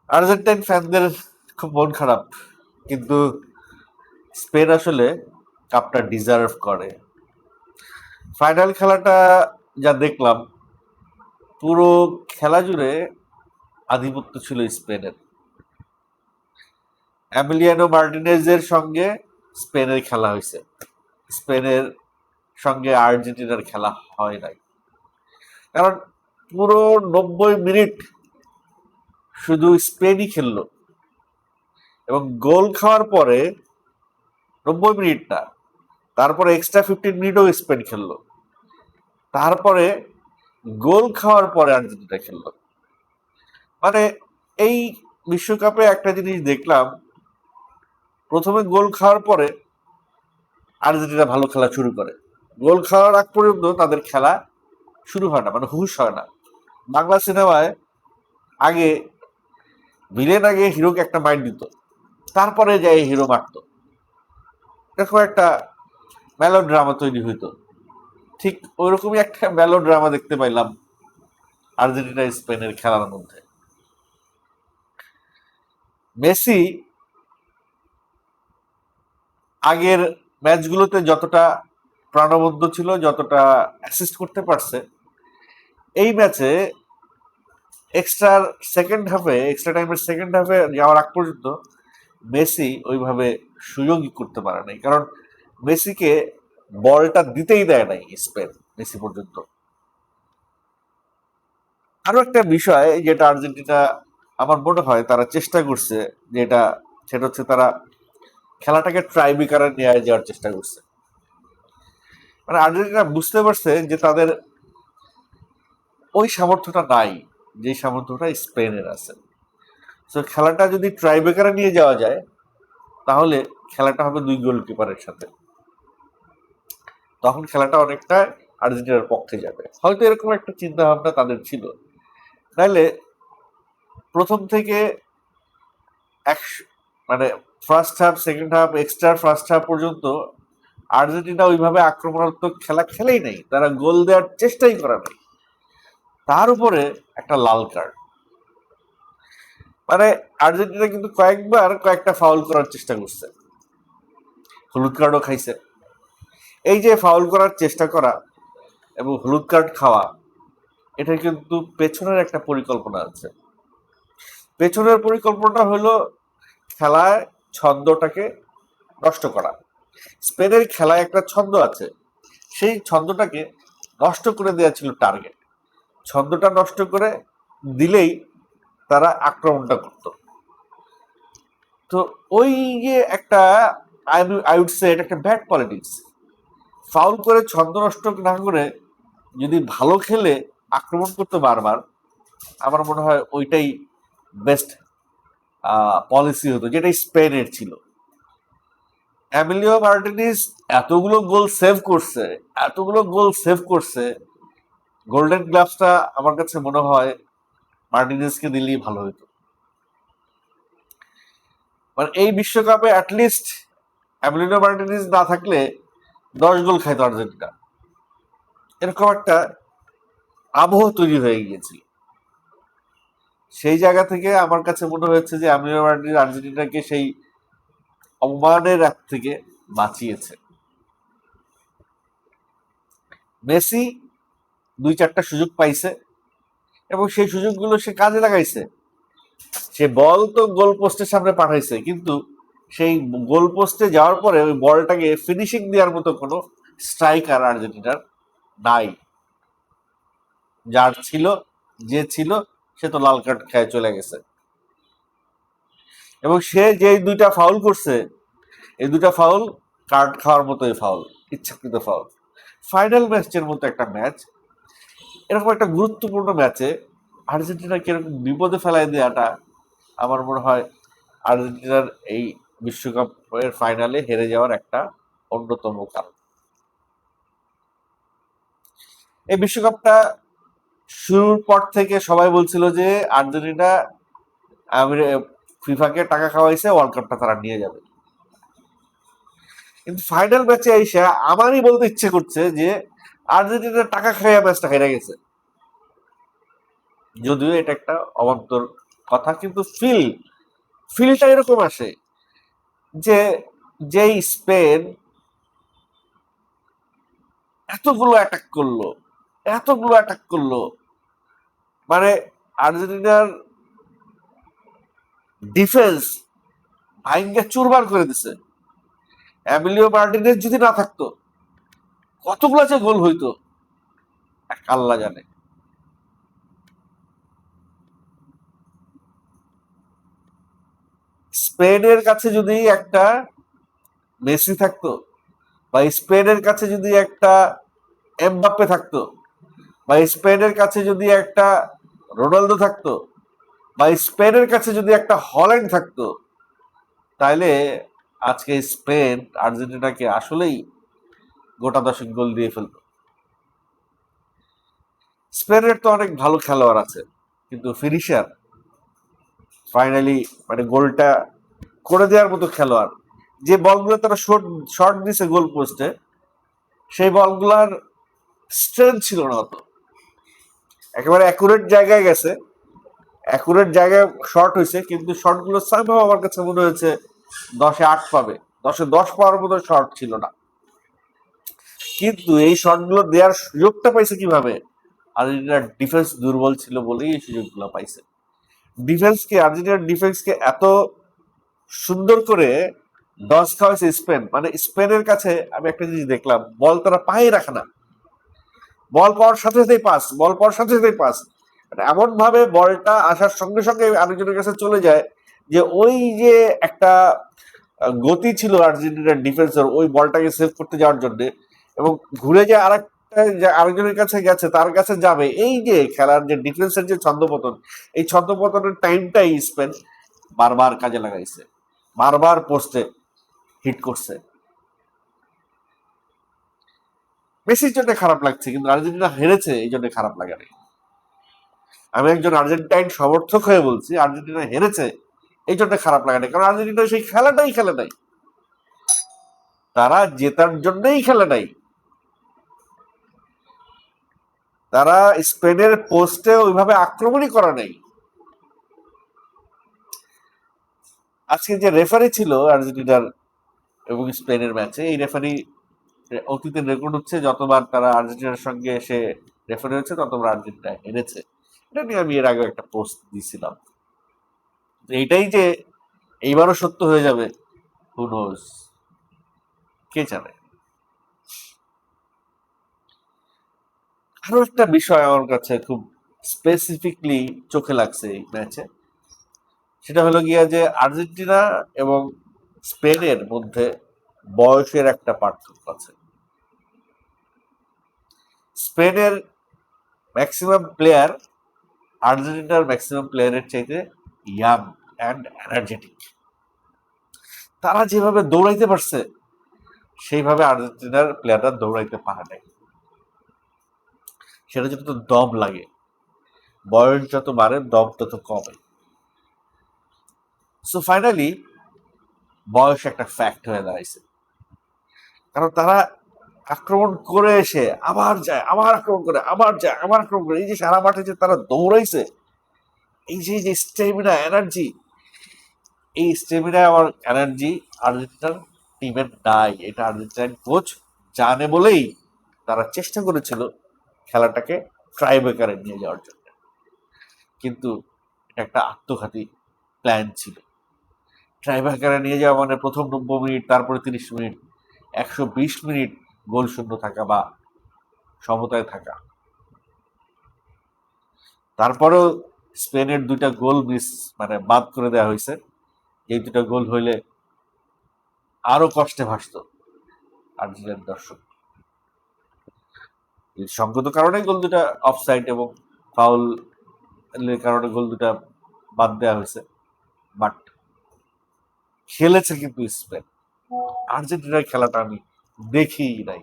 Argentine ফ্যানদের খুব মন খারাপ, কিন্তু স্পেন আসলে কাপটা ডিজার্ভ করে। ফাইনাল খেলাটা যা দেখলাম, পুরো খেলা জুড়ে আধিপত্য ছিল স্পেনের। এমিলিয়ানো মার্টিনেজের সঙ্গে স্পেনের খেলা হয়েছে, স্পেনের সঙ্গে আর্জেন্টিনার খেলা হয় নাই। কারণ পুরো 90 মিনিট শুধু স্পেনই খেললো, এবং গোল খাওয়ার পরে 90 মিনিট না, তারপরে এক্সট্রা 15 মিনিটও স্পেন খেললো, তারপরে গোল খাওয়ার পরে আর্জেন্টিনা খেললো। মানে এই বিশ্বকাপে একটা জিনিস দেখলাম, প্রথমে গোল খাওয়ার পরে আর্জেন্টিনা ভালো খেলা শুরু করে, গোল খাওয়ার আগ পর্যন্ত তাদের খেলা শুরু হয় না, মানে হুশ হয় না। বাংলা সিনেমায় আগে ভিলেন আগে হিরোকে একটা মাইন্ড দিত, তারপরে যাই হিরো মারত, এরকম একটা মেলো ড্রামা তৈরি হইতো। ঠিক ওইরকমই একটা মেলো ড্রামা দেখতে পাইলাম আর্জেন্টিনা স্পেনের খেলার মধ্যে। মেসি আগের ম্যাচগুলোতে যতটা প্রাণবন্ত ছিল, যতটা অ্যাসিস্ট করতে পারছে, এই ম্যাচে এক্সট্রা টাইমের সেকেন্ড হাফে যাওয়ার আগ পর্যন্ত মেসি ওইভাবে সুযোগই করতে পারে নাই। কারণ মেসিকে বলটা দিতেই দেয় নাই স্পেন মেসি পর্যন্ত। আরো একটা বিষয় যেটা আর্জেন্টিনা আমার মনে হয় তারা চেষ্টা করছে, যেটা সেটা হচ্ছে তারা খেলাটাকে ট্রাইব্রেকারে নিয়ে যাওয়ার চেষ্টা করছে। মানে আর্জেন্টিনা বুঝতে পারছে যে তাদের ওই সামর্থ্যটা নাই, যে সামর্থ্যটা স্পেনের আছে। তো খেলাটা যদি ট্রাইব্রেকারে নিয়ে যাওয়া যায়, তাহলে খেলাটা হবে দুই গোলকিপারের সাথে, তখন খেলাটা অনেকটা আর্জেন্টিনার পক্ষে যাবে। হয়তো এরকম একটা চিন্তা ভাবনা তাদের ছিল। নাইলে প্রথম থেকে এক মানে first half, second half, extra first half পর্যন্ত আর্জেন্টিনা ওইভাবে আক্রমণাত্মক খেলা খেলেই নাই, তারা গোল দেওয়ার চেষ্টাই করে নাই। তার উপরে একটা লাল কার্ড, মানে আর্জেন্টিনা কিন্তু কয়েকবার কয়েকটা ফাউল করার চেষ্টা করছে, হলুদ কার্ডও খাইছে। এই যে ফাউল করার চেষ্টা করা এবং হলুদ কার্ড খাওয়া, এটা কিন্তু পেছনের একটা পরিকল্পনা আছে। পেছনের পরিকল্পনা হলো খেলায় ছন্দটাকে নষ্ট করা। স্পেনের খেলায় একটা ছন্দ আছে, সেই ছন্দটাকে নষ্ট করে দেওয়া ছিল টার্গেট। ছন্দটা নষ্ট করে দিলেই তারা আক্রমণটা করত। তো ওই যে একটা আই উড সে এটা একটা ব্যাড পলিটিক্স। ফাউল করে ছন্দ নষ্ট না করে যদি ভালো খেলে আক্রমণ করতে বারবার, আমার মনে হয় ওইটাই বেস্ট পলিসি হতো, যেটা স্পেনের ছিল। এমিলিও মার্টিনেজ এতগুলো গোল সেভ করছে, এতগুলো গোল সেভ করছে, গোল্ডেন গ্লাভসটা আমার কাছে মনে হয় মার্টিনেজকে দিলেই ভালো হতো। মানে এই বিশ্বকাপে অ্যাটলিস্ট এমিলিও মার্টিনেজ না থাকলে 10 গোল খাইতো আর্জেন্টিনা, এরকম একটা আবহ তৈরি হয়ে গিয়েছিল। সেই জায়গা থেকে আমার কাছে মনে হয়েছে যে এমিলিও মার্টিনেজ আর্জেন্টিনাকে সেই অপমানের হাত থেকে বাঁচিয়েছে। মেসি 2-4টা সুযোগ পাইছে এবং সেই সুযোগগুলো সে কাজে লাগাইছে। সে বল তো গোল পোস্টের সামনে পাঠাইছে, কিন্তু সেই গোল পোস্টে যাওয়ার পরে ওই বলটাকে ফিনিশিং দেওয়ার মতো কোনো স্ট্রাইকার আর্জেন্টিনার নাই। যার ছিল, যে ছিল, সে তো লাল কার্ড খেয়ে চলে গেছে। এবং সে যে 2টা ফাউল করছে, এই 2টা ফাউল কার্ড খাওয়ার মতোই ফাউল, ইচ্ছাকৃত ফাউল। ফাইনাল ম্যাচের মতো একটা ম্যাচ, এরকম একটা গুরুত্বপূর্ণ ম্যাচে আর্জেন্টিনাকে এরকম বিপদে ফেলায় দেওয়াটা আমার মনে হয় আর্জেন্টিনার এই বিশ্বকাপের ফাইনালে হেরে যাওয়ার একটা অন্যতম কারণ। এই বিশ্বকাপটা শুরুর পর থেকে সবাই বলছিল যে আর্জেন্টিনা ফিফাকে টাকা খাওয়াইছে, ওয়ার্ল্ড কাপটা তারা নিয়ে যাবে। কিন্তু ফাইনাল ম্যাচে এসে আমারই বলতে ইচ্ছে করছে যে আর্জেন্টিনা টাকা খাইয়া ম্যাচটা হেরে গেছে, যদিও এটা একটা অবান্তর কথা, কিন্তু ফিলটা এরকম আসে যে যেই স্পেন এতগুলো অ্যাটাক করলো, মানে আর্জেন্টিনার ডিফেন্স ভাইঙ্গা চুরমার করে দিছে। এমিলিও মার্টিনেজ যদি না থাকতো কতগুলো যে গোল হইতো এক আল্লাহ জানে। স্পেনের কাছে যদি একটা মেসি থাকতো, বা স্পেনের কাছে যদি একটা এমবাপ্পে থাকতো, বা স্পেনের কাছে যদি একটা রোনালদো থাকতো, বা স্পেনের কাছে যদি একটা হল্যান্ড থাকতো, তাইলে আজকে স্পেন আর্জেন্টিনাকে আসলেই গোটা দশেক গোল দিয়ে ফেলতো। স্পেনের তো অনেক ভালো খেলোয়াড় আছে, কিন্তু ফিনিশার ফাইনালি মানে গোলটা করে দেওয়ার মতো খেলোয়াড়, যে বলগুলো তারা শর্ট দিছে গোল পোস্টে, সেই বলগুলার স্ট্রেংথ ছিল না অত। একেবারে অ্যাকুরেট জায়গায় গেছে, অ্যাকুরেট জায়গায় শর্ট হয়েছে, কিন্তু শর্টগুলো সামহাও আমার কাছে মনে হয়েছে 10-8 পাবে, 10-10 পাওয়ার মতো শর্ট ছিল না। কিন্তু এই শর্টগুলো দেওয়ার সুযোগটা পাইছে কিভাবে? আর্জেন্টিনার ডিফেন্স দুর্বল ছিল বলেই এই সুযোগগুলো পাইছে। আর্জেন্টিনার ডিফেন্সকে এত সুন্দর করে ডস খাওয়াইছে স্পেন, মানে স্পেনের কাছে আমি একটা জিনিস দেখলাম, বল তারা পায়ে রাখে না, বল পাওয়ার সাথে সাথেই পাস, মানে এমন ভাবে বলটা আসার সঙ্গে সঙ্গে আরেকজনের কাছে চলে যায়, যে ওই যে একটা গতি ছিল আর্জেন্টিনার ডিফেন্সের ওই বলটাকে সেভ করতে যাওয়ার জন্য, এবং ঘুরে যে আরেকজনের কাছে গেছে, তার কাছে যাবে, এই যে খেলার যে ডিফেন্সের যে ছন্দপতন, এই ছন্দপতনের টাইমটাই স্পেন বারবার কাজে লাগাইছে, বারবার পোস্টে হিট করছে। মেসির জন্য খারাপ লাগছে, কিন্তু আর্জেন্টিনা হেরেছে এই জন্য খারাপ লাগে না। আমি একজন আর্জেন্টাইন সমর্থক হয়ে বলছি, আর্জেন্টিনা হেরেছে এই জন্য খারাপ লাগে না, কারণ আর্জেন্টিনা সেই খেলাটাই খেলে নাই, তারা জেতার জন্যই খেলে নাই। তারা স্পেনের পোস্টে ওইভাবে আক্রমণই করা নাই। আজকে যে রেফারি ছিল আর্জেন্টিনার এবং স্পেনের ম্যাচে, এই রেফারি অতীতের রেকর্ড হচ্ছে যতবার তারা আর্জেন্টিনার সঙ্গে এসে রেফারি হয়েছে ততবার আর্জেন্টিনা হেরেছে। এটা নিয়ে আমি এর আগে একটা পোস্ট দিয়েছিলাম। এইটাই যে এইবারও সত্য হয়ে যাবে, হু নোজ, কে জানে। আরো একটা বিষয় আমার কাছে খুব স্পেসিফিকলি চোখে লাগছে এই ম্যাচে, সেটা হলো গিয়া যে আর্জেন্টিনা এবং স্পেনের মধ্যে বয়সের একটা পার্থক্য আছে। স্পেনের ম্যাক্সিমাম প্লেয়ার আর্জেন্টিনার ম্যাক্সিমাম প্লেয়ারের চাইতে ইয়াং অ্যান্ড এনার্জেটিক। তারা যেভাবে দৌড়াইতে পারছে সেইভাবে আর্জেন্টিনার প্লেয়াররা দৌড়াইতে পারে নাই। সেটা যত দম লাগে, বয়স যত বাড়ে দম তত কমে। সো ফাইনালি বয়স একটা ফ্যাক্ট হয়ে দাঁড়াইছে, কারণ তারা আক্রমণ করে এসে আবার যায়, আবার আক্রমণ করে, আবার যায়, আবার আক্রমণ করে, এই যে সারা মাঠে যে তারা দৌড়াইছে, এই যে স্টেমিনা এনার্জি, এই স্টেমিনা আমার এনার্জি আর্জেন্টিনার টিমের নাই। এটা আর্জেন্টিনার কোচ জানে বলেই তারা চেষ্টা করেছিল খেলাটাকে ট্রাইব্রেকারে নিয়ে যাওয়ার জন্য, কিন্তু এটা একটা আত্মঘাতী প্ল্যান ছিল। ট্রাইব্রেকারে নিয়ে যাওয়া মানে প্রথম 90 মিনিট, তারপরে 30 মিনিট, 120 মিনিট গোল শূন্য থাকা বা সমতায় থাকা। তারপরেও স্পেনের 2টা গোল মানে বাদ করে দেওয়া হয়েছে, এই 2টা গোল হইলে আরো কষ্টে ভাসত আর্জেন্টিনার দর্শক। সঙ্গত কারণে গোল 2টা অফসাইড এবং ফাউল কারণে গোল 2টা বাদ দেওয়া হয়েছে, বাট খেলেছে কিন্তু স্পেন। আর্জেন্টিনার খেলাটা আমি দেখি নাই।